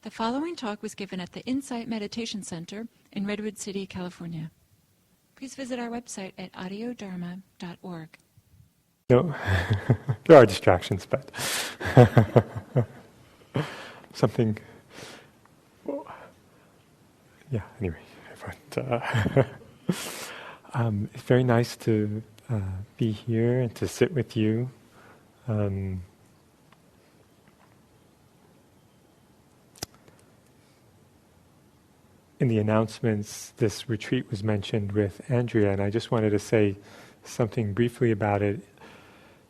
The following talk was given at the Insight Meditation Center in Redwood City, California. Please visit our website at audiodharma.org. No, there are distractions, but something. Yeah. Anyway, but, it's very nice to be here and to sit with you. In the announcements, this retreat was mentioned with Andrea, and I just wanted to say something briefly about it.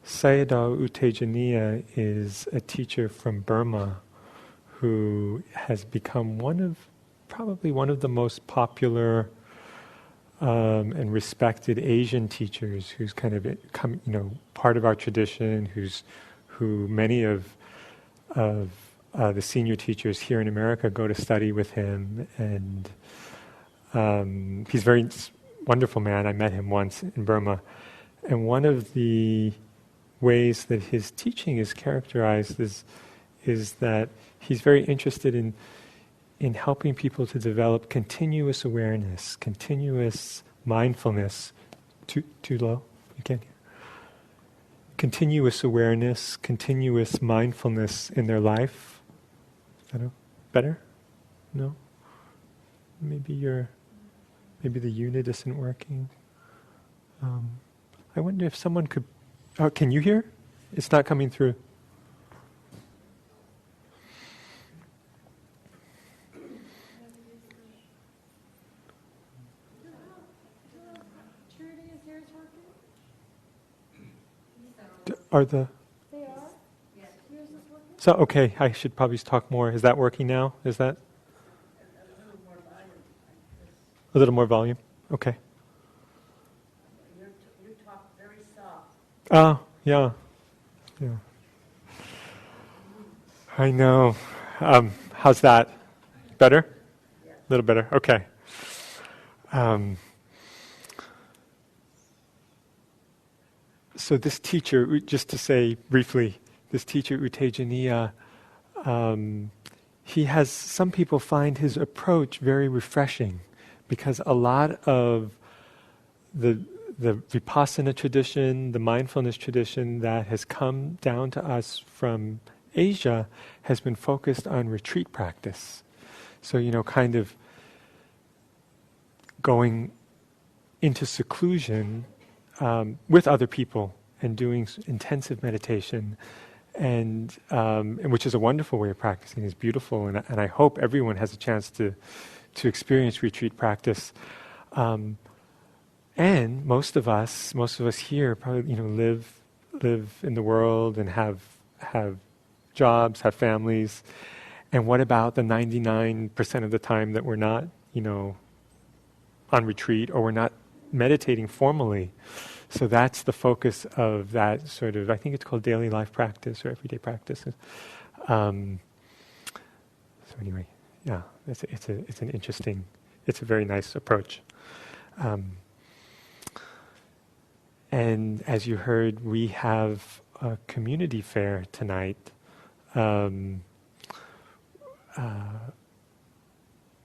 Sayadaw U Tejaniya is a teacher from Burma who has become probably one of the most popular and respected Asian teachers, who's kind of part of our tradition, who many of the senior teachers here in America go to study with him, and he's a very wonderful man. I met him once in Burma, and one of the ways that his teaching is characterized is that he's very interested in helping people to develop continuous awareness, continuous mindfulness. Too low? You can't hear? Continuous awareness, continuous mindfulness in their life. Is that better? No? Maybe the unit isn't working. I wonder if someone could... Oh, can you hear? It's not coming through. Are the... They are? Yes. Yours is working? So, okay, I should probably talk more. Is that working now? Is that? A little more volume. A little more volume? Okay. You talk very soft. Oh, yeah. Yeah. I know. How's that? Better? Yeah. A little better? Okay. So this teacher, just to say briefly, this teacher U Tejaniya, some people find his approach very refreshing, because a lot of the Vipassana tradition, the mindfulness tradition that has come down to us from Asia has been focused on retreat practice. So, kind of going into seclusion with other people and doing intensive meditation, and which is a wonderful way of practicing. It's beautiful, and I hope everyone has a chance to experience retreat practice. And most of us here probably live in the world and have jobs, have families. And what about the 99% of the time that we're not on retreat, or we're not meditating formally? So that's the focus of that sort of, I think it's called daily life practice or everyday practice. So anyway, yeah, it's a very nice approach. And as you heard, we have a community fair tonight,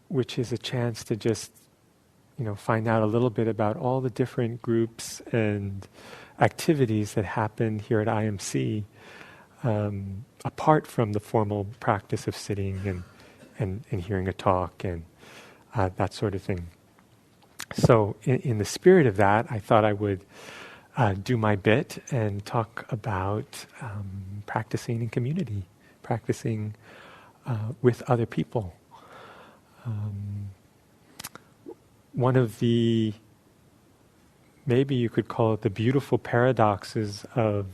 which is a chance to just find out a little bit about all the different groups and activities that happen here at IMC, apart from the formal practice of sitting and hearing a talk and that sort of thing. So in the spirit of that, I thought I would do my bit and talk about practicing in community, practicing with other people. One of the, maybe you could call it the beautiful paradoxes of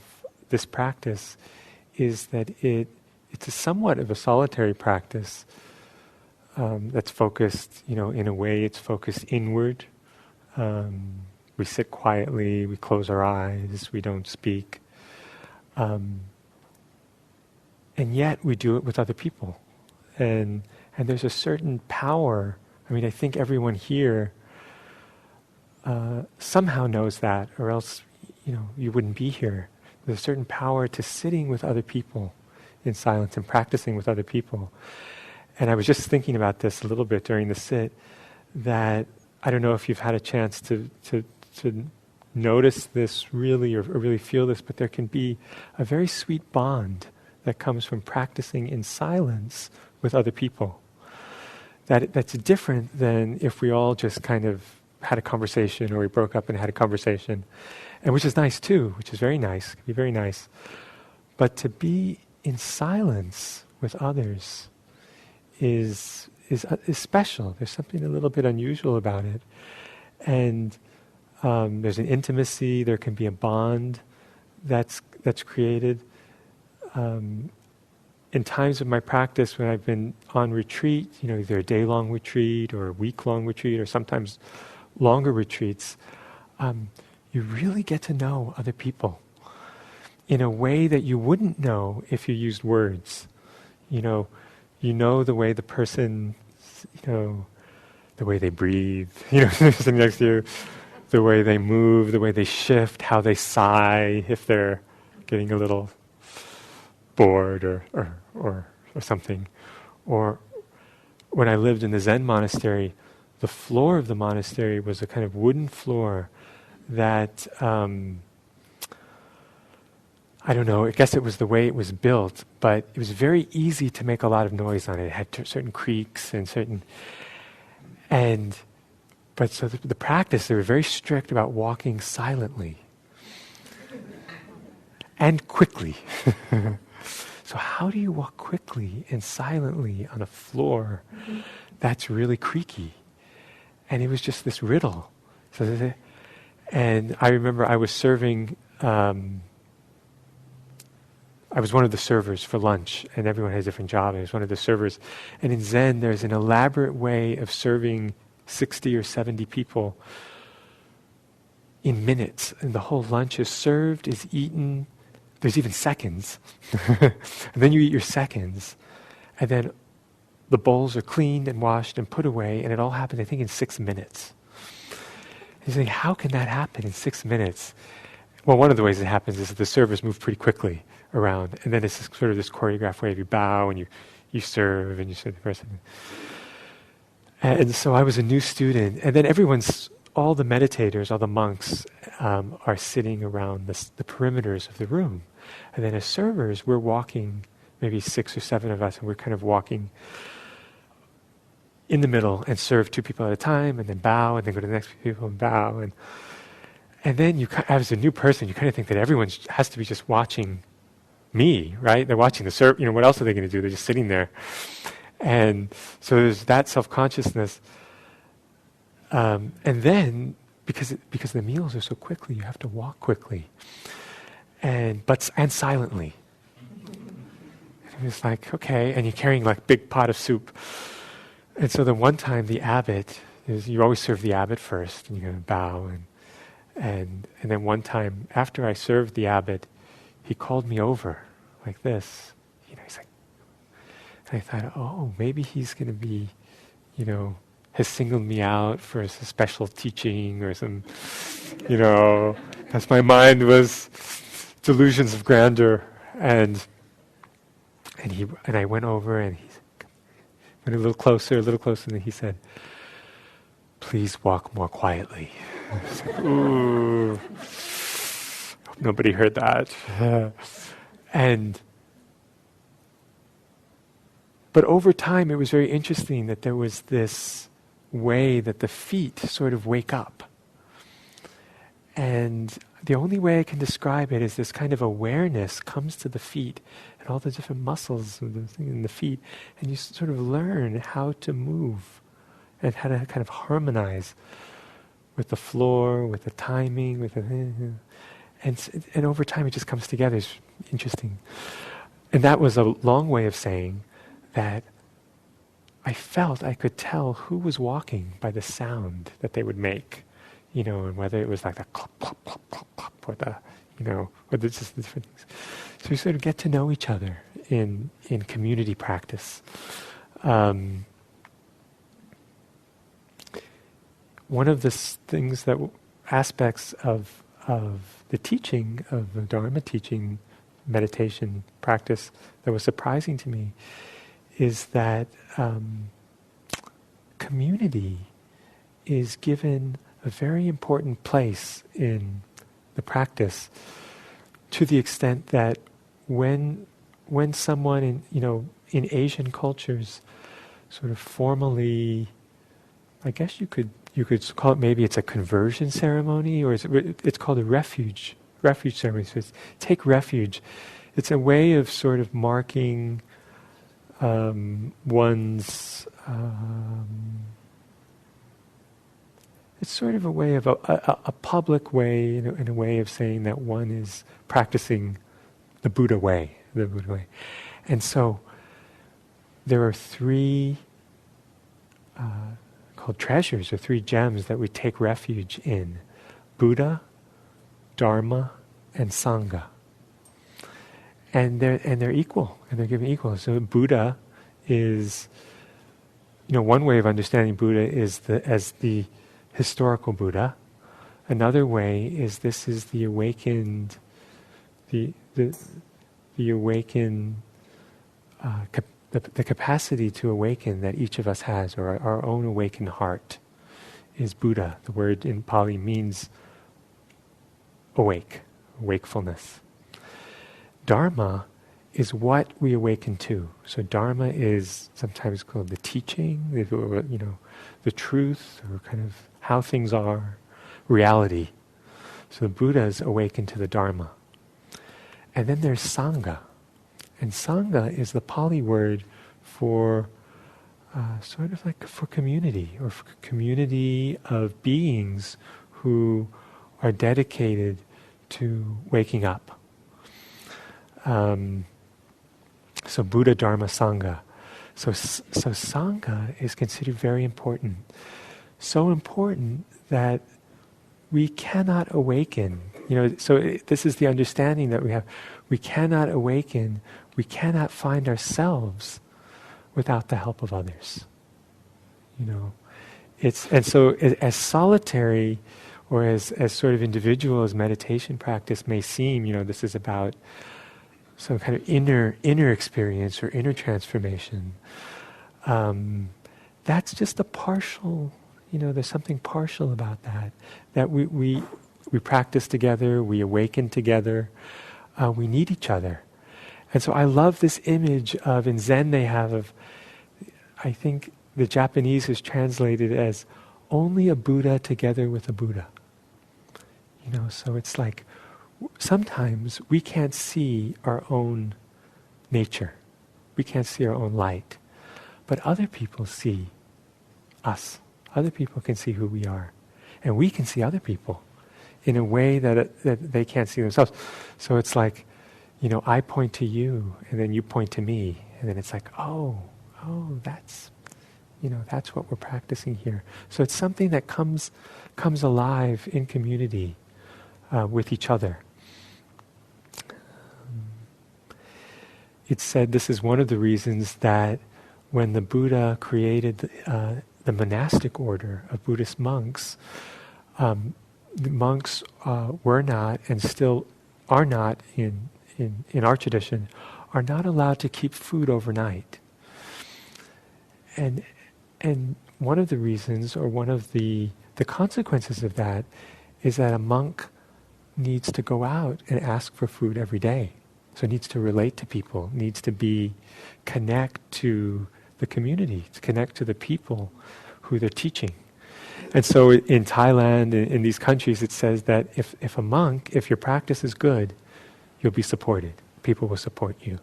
this practice, is that it's somewhat of a solitary practice that's focused, in a way it's focused inward. We sit quietly, we close our eyes, we don't speak. And yet we do it with other people. And there's a certain power. I think everyone here somehow knows that, or else, you wouldn't be here. There's a certain power to sitting with other people in silence and practicing with other people. And I was just thinking about this a little bit during the sit, that I don't know if you've had a chance to notice this really, or really feel this, but there can be a very sweet bond that comes from practicing in silence with other people. That's different than if we all just kind of had a conversation, or we broke up and had a conversation, and which is nice too, which is very nice, can be very nice. But to be in silence with others is special. There's something a little bit unusual about it. And there's an intimacy, there can be a bond that's created. In times of my practice when I've been on retreat, either a day-long retreat or a week-long retreat or sometimes longer retreats, you really get to know other people in a way that you wouldn't know if you used words. You know the way the person, the way they breathe, sitting next to you, the way they move, the way they shift, how they sigh if they're getting a little bored or something. Or when I lived in the Zen monastery, the floor of the monastery was a kind of wooden floor that, I don't know, I guess it was the way it was built, but it was very easy to make a lot of noise on it. It had certain creaks and but so the practice, they were very strict about walking silently and quickly. So how do you walk quickly and silently on a floor that's really creaky? And it was just this riddle. And I remember I was serving, I was one of the servers for lunch, and everyone has a different job. I was one of the servers. And in Zen, there's an elaborate way of serving 60 or 70 people in minutes. And the whole lunch is served, is eaten. There's even seconds. And then you eat your seconds. And then the bowls are cleaned and washed and put away, and it all happens, I think, in 6 minutes. You think, how can that happen in 6 minutes? Well, one of the ways it happens is that the servers move pretty quickly around, and then it's sort of this choreographed way of you bow and you serve and you serve the person. And so I was a new student, and then all the meditators, all the monks are sitting around the perimeters of the room. And then as servers, we're walking, maybe 6 or 7 of us, and we're kind of walking in the middle and serve 2 people at a time, and then bow, and then go to the next people and bow. And then as a new person, you kind of think that everyone has to be just watching me, right? They're watching the serve. What else are they going to do? They're just sitting there. And so there's that self-consciousness. And then, because the meals are so quickly, you have to walk quickly. And silently. And it's like, okay, and you're carrying like big pot of soup. And so then one time the abbot, you always serve the abbot first, and you're going to bow. And then one time, after I served the abbot, he called me over like this. He's like, and I thought, oh, maybe he's going to be, has singled me out for a special teaching or some, as my mind was delusions of grandeur. And I went over and he went a little closer, and then he said, please walk more quietly. I was like, ooh, hope nobody heard that. But over time, it was very interesting that there was this way that the feet sort of wake up. And the only way I can describe it is this kind of awareness comes to the feet and all the different muscles in the feet, and you sort of learn how to move and how to kind of harmonize with the floor, with the timing, and over time it just comes together. It's interesting. And that was a long way of saying that I felt I could tell who was walking by the sound that they would make, and whether it was like the clop, clop, clop, clop, clop, or or just the different things. So we sort of get to know each other in community practice. One of the aspects of the teaching, of the Dharma teaching, meditation practice, that was surprising to me is that community is given a very important place in the practice, to the extent that when someone in Asian cultures sort of formally, I guess you could call it, maybe it's a conversion ceremony, or it's called a refuge ceremony. So it's take refuge. It's a way of sort of marking one's. It's sort of a way of a public way, in a way of saying that one is practicing the Buddha way, And so there are three called treasures, or three gems that we take refuge in: Buddha, Dharma, and Sangha. And they're equal, and they're given equal. So Buddha is, one way of understanding Buddha is as the historical Buddha. Another way is this is the awakened, the awakened, the capacity to awaken that each of us has, or our own awakened heart, is Buddha. The word in Pali means awake, wakefulness. Dharma is what we awaken to. So Dharma is sometimes called the teaching, the truth, or kind of how things are, reality. So the Buddha is awakened to the Dharma. And then there's Sangha. And Sangha is the Pali word for sort of like for community, or for community of beings who are dedicated to waking up. So Buddha, Dharma, Sangha. So Sangha is considered very important. So important that we cannot awaken. This is the understanding that we have. We cannot awaken, we cannot find ourselves without the help of others. As solitary or as sort of individual as meditation practice may seem, this is about some kind of inner experience or inner transformation. That's just a partial, there's something partial about that. That we practice together, we awaken together, we need each other. And so I love this image of, in Zen they have of, I think the Japanese is translated as only a Buddha together with a Buddha. So it's like, sometimes we can't see our own nature. We can't see our own light. But other people see us. Other people can see who we are. And we can see other people in a way that they can't see themselves. So it's like, I point to you, and then you point to me. And then it's like, oh, that's what we're practicing here. So it's something that comes alive in community with each other. It's said this is one of the reasons that when the Buddha created the monastic order of Buddhist monks, the monks were not, and still are not in our tradition, are not allowed to keep food overnight. And one of the reasons, or one of the consequences of that, is that a monk needs to go out and ask for food every day. So needs to relate to people, needs to connect to the community, to connect to the people who they're teaching. And so in Thailand, in these countries, it says that if a monk, if your practice is good, you'll be supported. People will support you.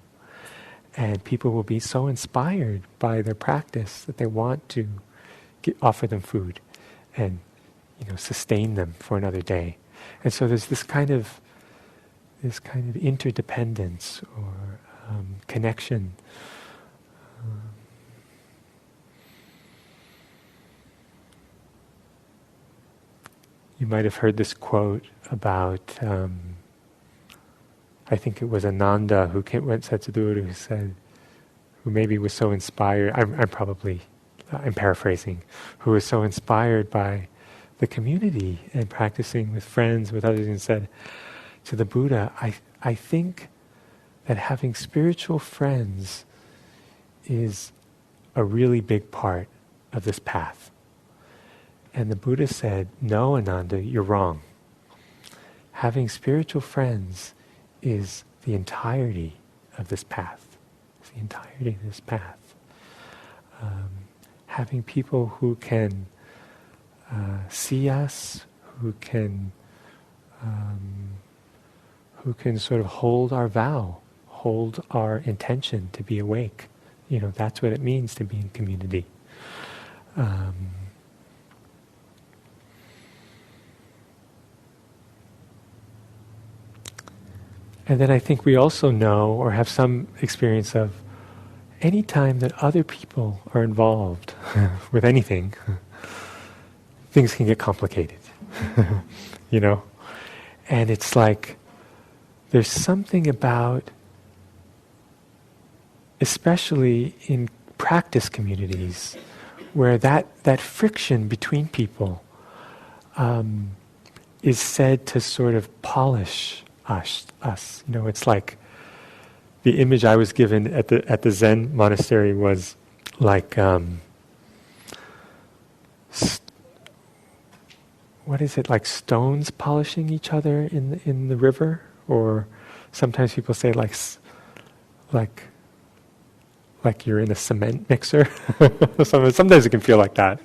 And people will be so inspired by their practice that they want to offer them food and sustain them for another day. And so there's this kind of interdependence or connection. You might have heard this quote about, I think it was Ananda who went to the Buddha, who maybe was so inspired, I'm paraphrasing, who was so inspired by the community and practicing with friends, with others, and said to the Buddha, I think that having spiritual friends is a really big part of this path. And the Buddha said, no, Ananda, you're wrong. Having spiritual friends is the entirety of this path. It's the entirety of this path. Having people who can see us, who can sort of hold our vow, hold our intention to be awake. That's what it means to be in community. And then I think we also know or have some experience of any time that other people are involved with anything, things can get complicated, And it's like there's something about, especially in practice communities, where that friction between people is said to sort of polish us. It's like the image I was given at the Zen monastery was like what is it, like stones polishing each other in the river, or sometimes people say like you're in a cement mixer. Sometimes it can feel like that.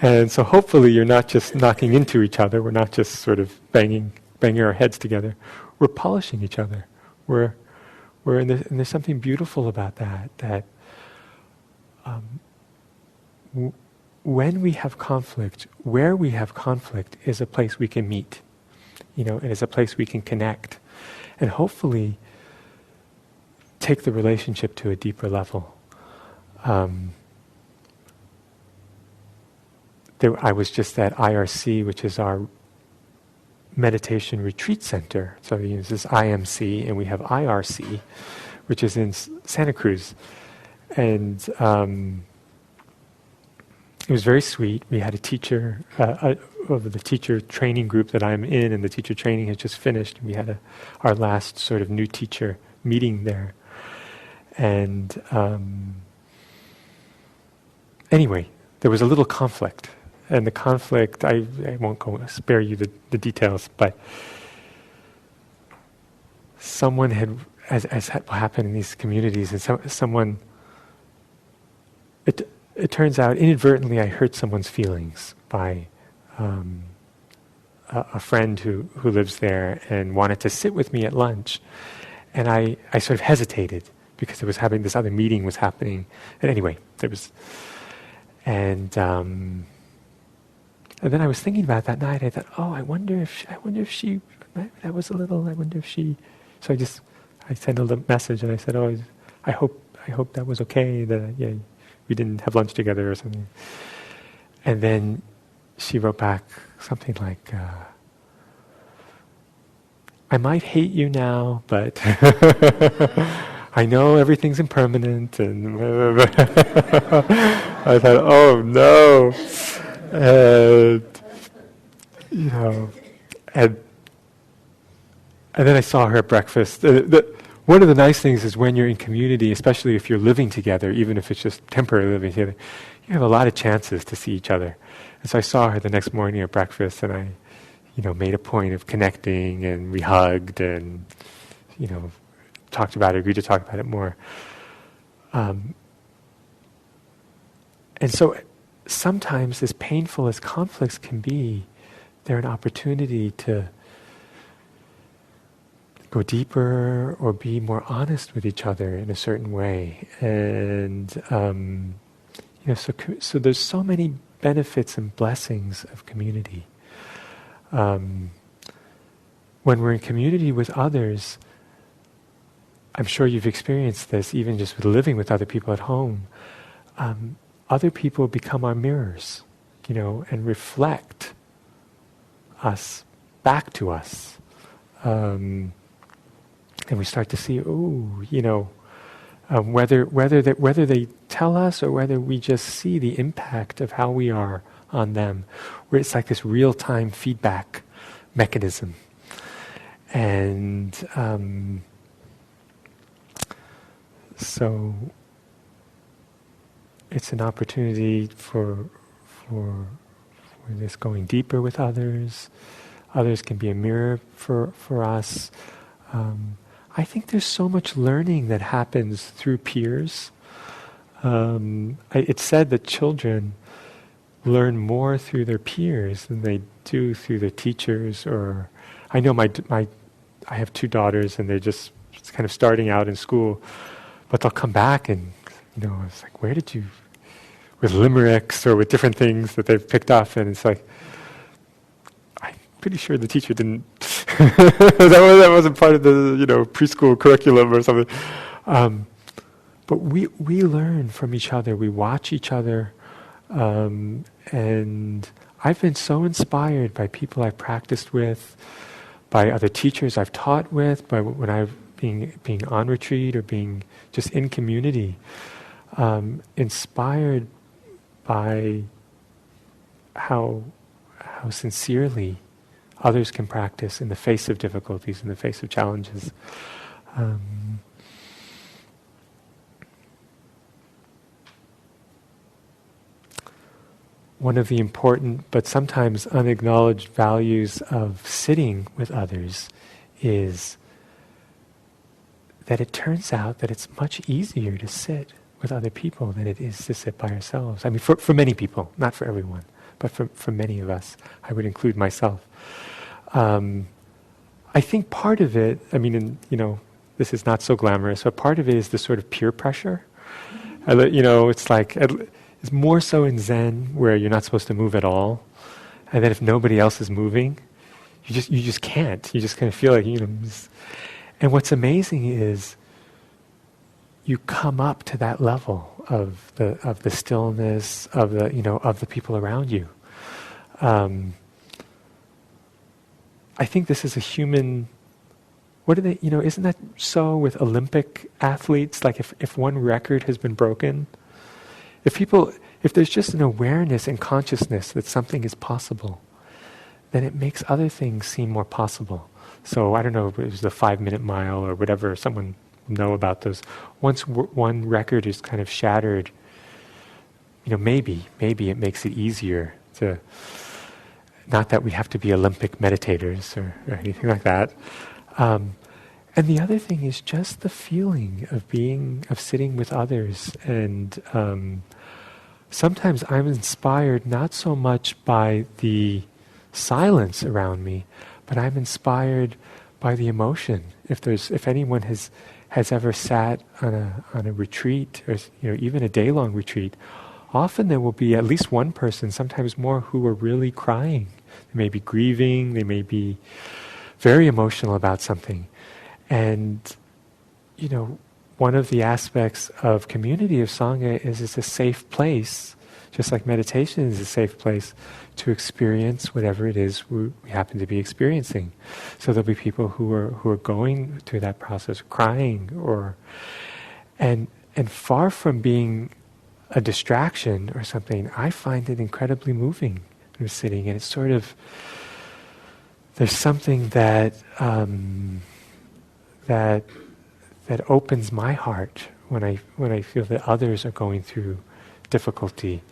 And so hopefully you're not just knocking into each other. We're not just sort of banging our heads together. We're polishing each other. And there's something beautiful about that when we have conflict, where we have conflict is a place we can meet. It is a place we can connect. And hopefully take the relationship to a deeper level. I was just at IRC, which is our meditation retreat center. So this is IMC, and we have IRC, which is in Santa Cruz. And it was very sweet. We had a teacher of the teacher training group that I'm in, and the teacher training has just finished. We had our last sort of new teacher meeting there. And anyway, there was a little conflict. And the conflict, I won't spare you the details, but someone had, as happened in these communities, and someone, it turns out inadvertently I hurt someone's feelings by a friend who lives there and wanted to sit with me at lunch. And I sort of hesitated because this other meeting was happening. And anyway, there was, and then I was thinking about that night. I thought, I wonder if she, that was a little, I wonder if she, so I sent a little message and I said, I hope that was okay, that we didn't have lunch together or something. And then she wrote back something like, I might hate you now, but I know everything's impermanent. And I thought, oh no. And then I saw her at breakfast. One of the nice things is when you're in community, especially if you're living together, even if it's just temporarily living together, you have a lot of chances to see each other. And so I saw her the next morning at breakfast, and I, made a point of connecting, and we hugged, and talked about it, agreed to talk about it more. And so sometimes, as painful as conflicts can be, they're an opportunity to go deeper or be more honest with each other in a certain way. And so there's so many benefits and blessings of community. When we're in community with others, I'm sure you've experienced this, even just with living with other people at home. Other people become our mirrors, and reflect us back to us. And we start to see, whether they tell us or whether we just see the impact of how we are on them, where it's like this real-time feedback mechanism. And so it's an opportunity for this going deeper with others. Others can be a mirror for us. I think there's so much learning that happens through peers. It's said that children learn more through their peers than they do through their teachers. Or I know I have two daughters, and they're just kind of starting out in school, but they'll come back and it's like, where did you, with limericks or with different things that they've picked up, and it's like, I'm pretty sure the teacher didn't. that wasn't part of the preschool curriculum or something. But we learn from each other. We watch each other, and I've been so inspired by people I've practiced with, by other teachers I've taught with, by when I've being on retreat or being just in community, inspired by how sincerely others can practice in the face of difficulties, in the face of challenges. One of the important but sometimes unacknowledged values of sitting with others is that it turns out that it's much easier to sit with other people than it is to sit by ourselves. I mean, for many people, not for everyone, but for many of us. I would include myself. I think part of it, this is not so glamorous, but part of it is the sort of peer pressure. It's like, it's more so in Zen, where you're not supposed to move at all, and then if nobody else is moving, you just can't. You just kind of feel like and what's amazing is you come up to that level of the stillness of the people around you. I think this is a human. What do they? Isn't that so with Olympic athletes? Like if one record has been broken, if there's just an awareness and consciousness that something is possible, then it makes other things seem more possible. So I don't know if it was the 5-minute mile or whatever, someone will know about those. Once one record is kind of shattered, maybe it makes it easier to, not that we have to be Olympic meditators or anything like that. And the other thing is just the feeling of sitting with others. And sometimes I'm inspired not so much by the silence around me, but I'm inspired by the emotion. If anyone has ever sat on a retreat, or even a day-long retreat, often there will be at least one person, sometimes more, who are really crying. They may be grieving, they may be very emotional about something. And one of the aspects of community of Sangha is it's a safe place, just like meditation is a safe place, to experience whatever it is we happen to be experiencing. So there'll be people who are going through that process, crying, and far from being a distraction or something, I find it incredibly moving. I'm sitting, and it's sort of, there's something that opens my heart when I feel that others are going through difficulty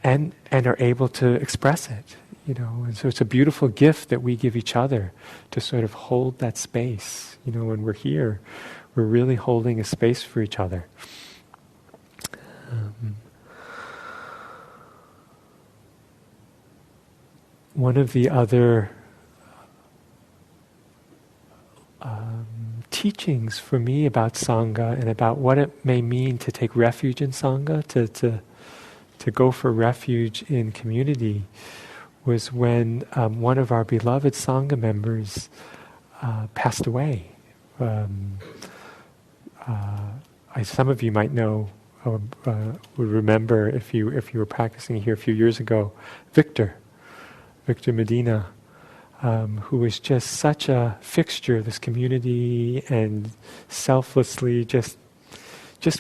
and are able to express it, And so it's a beautiful gift that we give each other to sort of hold that space. When we're here, we're really holding a space for each other. One of the other teachings for me about Sangha and about what it may mean to take refuge in Sangha, to go for refuge in community, was when one of our beloved Sangha members passed away. Some of you might know or would remember if you were practicing here a few years ago, Victor Medina, who was just such a fixture of this community and selflessly just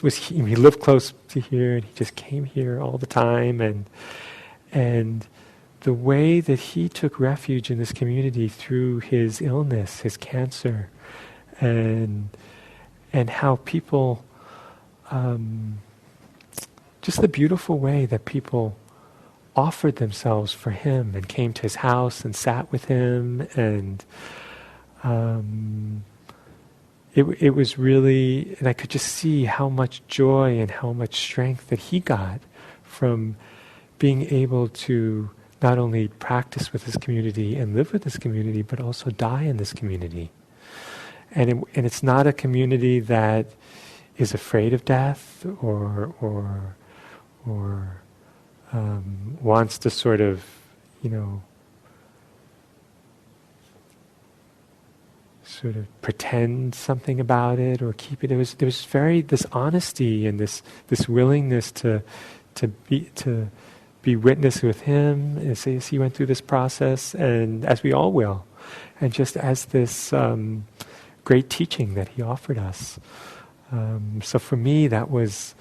was he lived close to here and he just came here all the time, and the way that he took refuge in this community through his illness, his cancer, and how people just the beautiful way that people offered themselves for him and came to his house and sat with him, and it was really, and I could just see how much joy and how much strength that he got from being able to not only practice with this community and live with this community, but also die in this community. And it's not a community that is afraid of death or wants to sort of, sort of pretend something about it or keep it. There was very this honesty and this willingness to be witness with him as he went through this process, and as we all will, and just as this great teaching that he offered us. So for me, that was,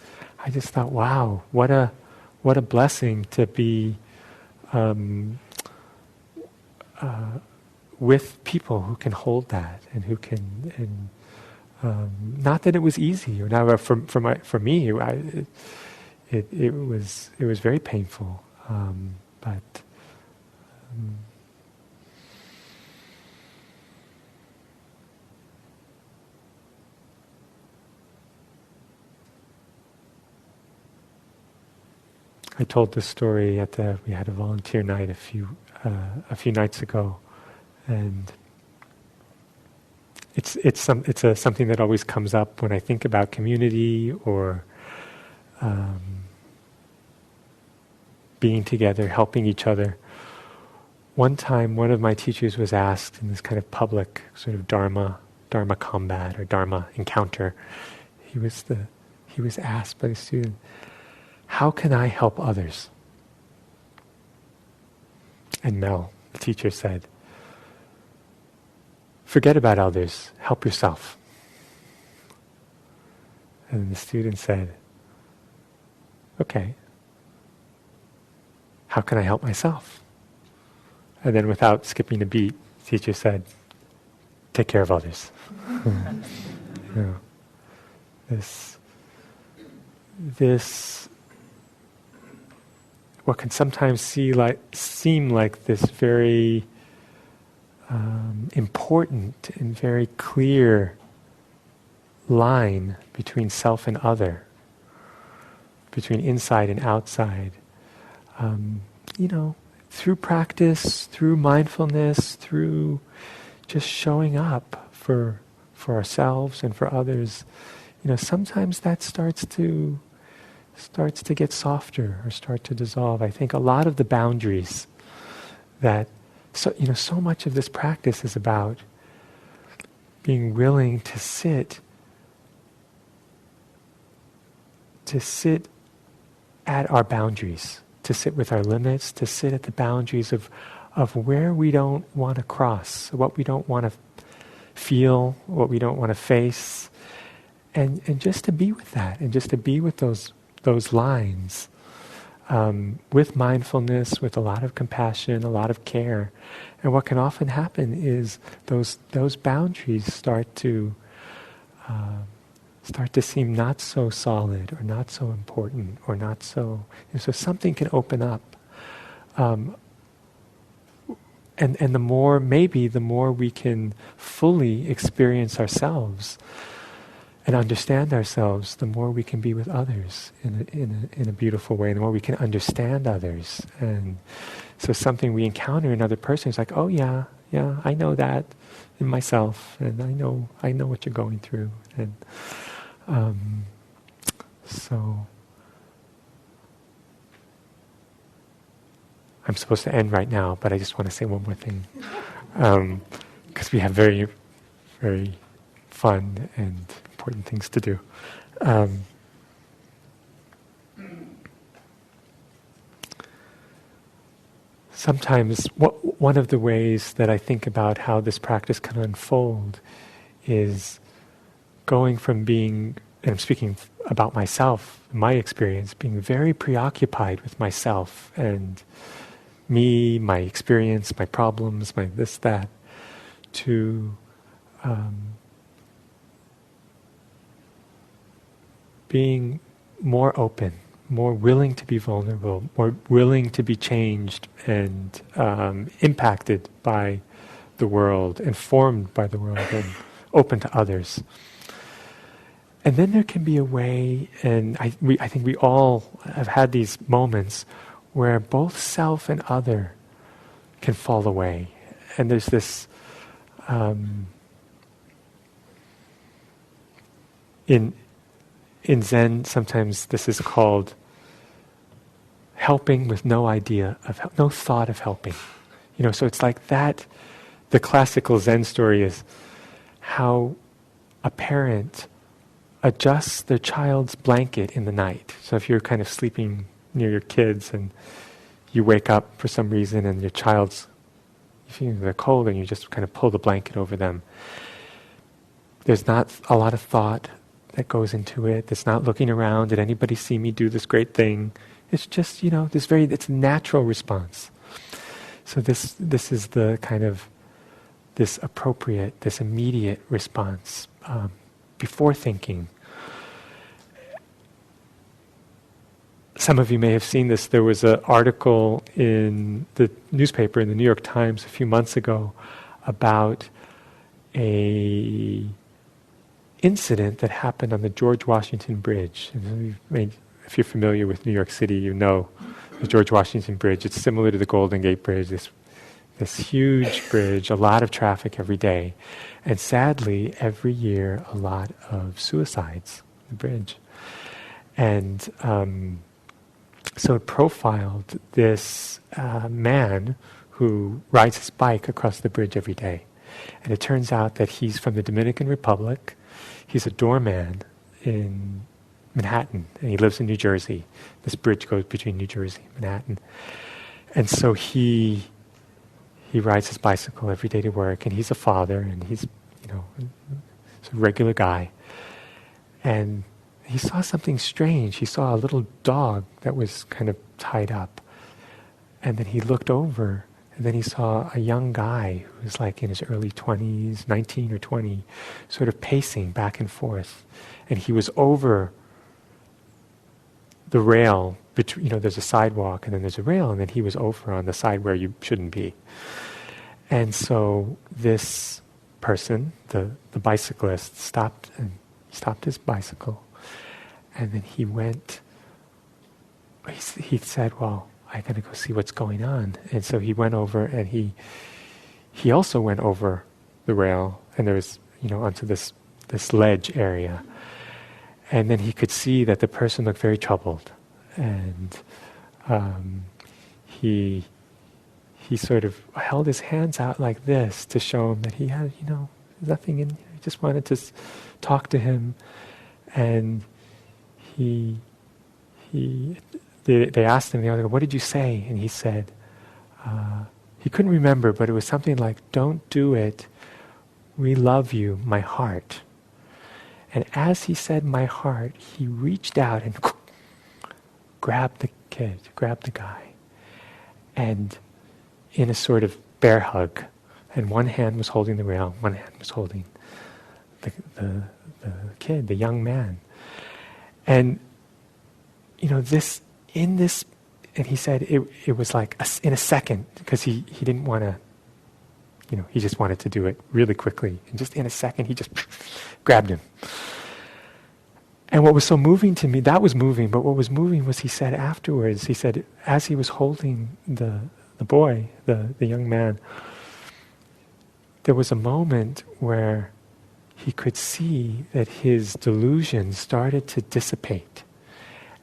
I just thought, wow, what a blessing to be with people who can hold that and who can, and not that it was easy, or not for me, it was very painful, but. I told this story we had a volunteer night a few nights ago, and it's something that always comes up when I think about community or being together, helping each other. One time, one of my teachers was asked in this kind of public sort of Dharma combat or Dharma encounter. He was asked by the student, "How can I help others?" And Mel, the teacher, said, "Forget about others, help yourself." And the student said, "Okay, how can I help myself?" And then without skipping a beat, the teacher said, "Take care of others." This what can sometimes seem like this very important and very clear line between self and other, between inside and outside. Through practice, through mindfulness, through just showing up for ourselves and for others, sometimes that starts to get softer or start to dissolve. I think a lot of the boundaries that, so much of this practice is about being willing to sit at our boundaries, to sit with our limits, to sit at the boundaries of where we don't want to cross, what we don't want to feel, what we don't want to face, and just to be with that, and just to be with those lines, with mindfulness, with a lot of compassion, a lot of care. And what can often happen is those boundaries start to seem not so solid, or not so important, or not so. So something can open up, and the more we can fully experience ourselves and understand ourselves, the more we can be with others in a beautiful way, and the more we can understand others. And so something we encounter in another person is like, oh yeah, I know that in myself, and I know what you're going through, and so I'm supposed to end right now, but I just want to say one more thing, because we have very, very fun and important things to do. Sometimes one of the ways that I think about how this practice can unfold is going from being, and I'm speaking about myself, my experience, being very preoccupied with myself and me, my experience, my problems, my this, that, to being more open, more willing to be vulnerable, more willing to be changed and impacted by the world, informed by the world, and open to others. And then there can be a way, and I think we all have had these moments where both self and other can fall away. And there's this, in Zen, sometimes this is called helping with no idea of, no thought of helping. So it's like that. The classical Zen story is how a parent adjusts their child's blanket in the night. So if you're kind of sleeping near your kids and you wake up for some reason and your child's, you feel they're cold and you just kind of pull the blanket over them. There's not a lot of thought that goes into it. It's not looking around, did anybody see me do this great thing? It's just, it's a natural response. So this is the kind of, this appropriate, this immediate response before thinking. Some of you may have seen this. There was an article in the newspaper, in the New York Times a few months ago, about a incident that happened on the George Washington Bridge. If you're familiar with New York City, you know the George Washington Bridge. It's similar to the Golden Gate Bridge, this huge bridge, a lot of traffic every day. And sadly, every year, a lot of suicides on the bridge. And so it profiled this man who rides his bike across the bridge every day. And it turns out that he's from the Dominican Republic. He's a doorman in Manhattan, and he lives in New Jersey. This bridge goes between New Jersey and Manhattan. And so he rides his bicycle every day to work, and he's a father, and he's, he's a regular guy. And he saw something strange. He saw a little dog that was kind of tied up. And then he looked over, and then he saw a young guy who was like in his early 20s, 19 or 20, sort of pacing back and forth. And he was over the rail, there's a sidewalk and then there's a rail, and then he was over on the side where you shouldn't be. And so this person, the bicyclist, stopped his bicycle, and then he said, well, I gotta go see what's going on. And so he went over, and he also went over the rail, and there was, onto this ledge area. And then he could see that the person looked very troubled. And he sort of held his hands out like this to show him that he had, nothing in. He just wanted to talk to him. And they asked him the other day, what did you say? And he said, he couldn't remember, but it was something like, don't do it. We love you, my heart. And as he said, my heart, he reached out and grabbed the guy. And in a sort of bear hug, and one hand was holding the rail, one hand was holding the kid, the young man. And and he said it was like in a second, because he didn't want to, he just wanted to do it really quickly. And just in a second, he just grabbed him. And what was so moving to me, that was moving, but what was moving was he said afterwards, he said, as he was holding the boy, the young man, there was a moment where he could see that his delusion started to dissipate.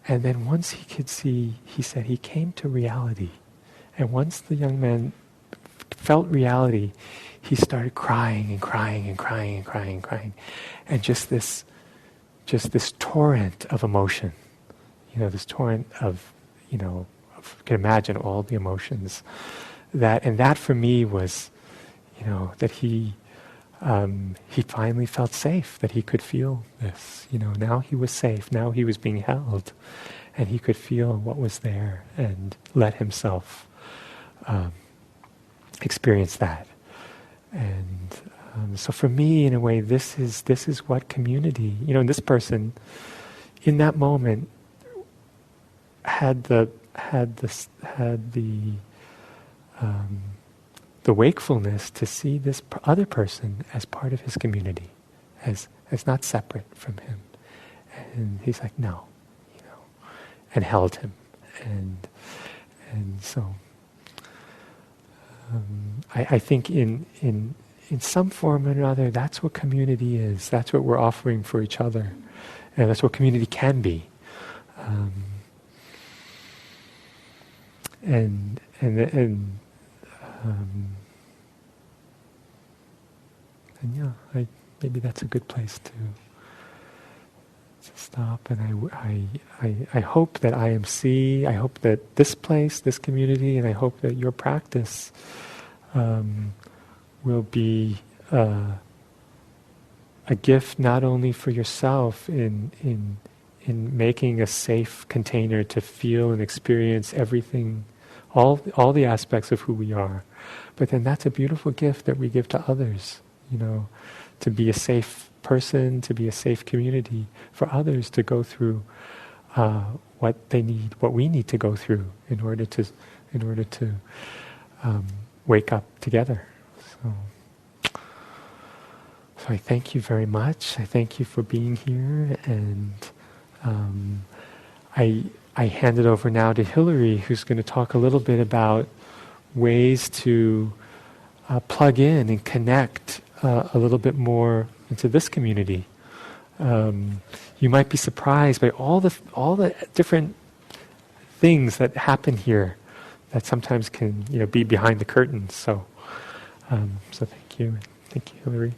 And then once he could see, he said he came to reality. And once the young man felt reality, he started crying and crying and crying and crying and crying. And just this torrent of emotion, this torrent of, you can imagine all the emotions. That for me was, that he finally felt safe, that he could feel this. Now he was safe, now he was being held, and he could feel what was there and let himself experience that. And so for me, in a way, this is what community, this person, in that moment, had the wakefulness to see this other person as part of his community, as not separate from him. And he's like, no, and held him, and so I think in some form or another, that's what community is. That's what we're offering for each other, and that's what community can be. And yeah, maybe that's a good place to stop. And I hope that IMC, I hope that this place, this community, and I hope that your practice will be a gift not only for yourself in making a safe container to feel and experience everything, all the aspects of who we are, but then that's a beautiful gift that we give to others, to be a safe person, to be a safe community for others to go through what they need, what we need to go through in order to wake up together. So I thank you very much. I thank you for being here, and I hand it over now to Hillary, who's going to talk a little bit about ways to plug in and connect a little bit more into this community. You might be surprised by all the different things that happen here that sometimes can be behind the curtains. So thank you, Hillary.